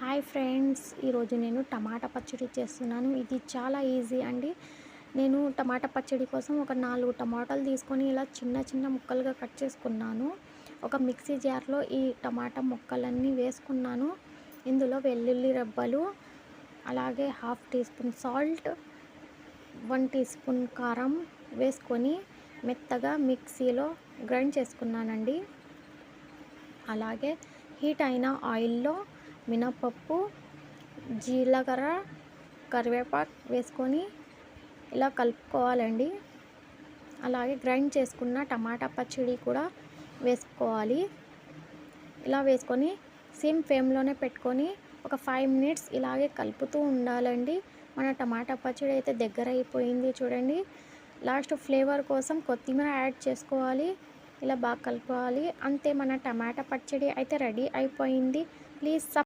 Hi friends, ఈరోజు నేను టమాటా పచ్చడి చేస్తున్నాను. ఇది చాలా ఈజీ అండి. నేను టమాటా పచ్చడి కోసం ఒక 4 టమాటాలు తీసుకొని ఇలా చిన్న చిన్న ముక్కలుగా కట్ చేసుకున్నాను. ఒక మిక్సీ జార్లో ఈ టమాటా ముక్కలన్నీ వేసుకున్నాను. ఇందులో వెల్లుల్లి రెబ్బలు, అలాగే half teaspoon salt, 1 teaspoon కారం వేసుకొని మెత్తగా మిక్సీలో గ్రైండ్ చేసుకున్నానండి. అలాగే హీట్ అయిన ఆయిల్లో మినపప్పు, జీలకర్ర, కరివేపాకు వేసుకొని ఇలా కలుపుకోవాలండి. అలాగే గ్రైండ్ చేసుకున్న టమాటా పచ్చడి కూడా వేసుకోవాలి. ఇలా వేసుకొని సిమ్ ఫ్లేమ్లోనే పెట్టుకొని ఒక 5 మినిట్స్ ఇలాగే కలుపుతూ ఉండాలండి. మన టమాటా పచ్చడి అయితే దగ్గర అయిపోయింది చూడండి. లాస్ట్ ఫ్లేవర్ కోసం కొత్తిమీర యాడ్ చేసుకోవాలి. ఇలా బాగా కలుపుకోవాలి. అంతే, మన టమాటా పచ్చడి అయితే రెడీ అయిపోయింది. ప్లీజ్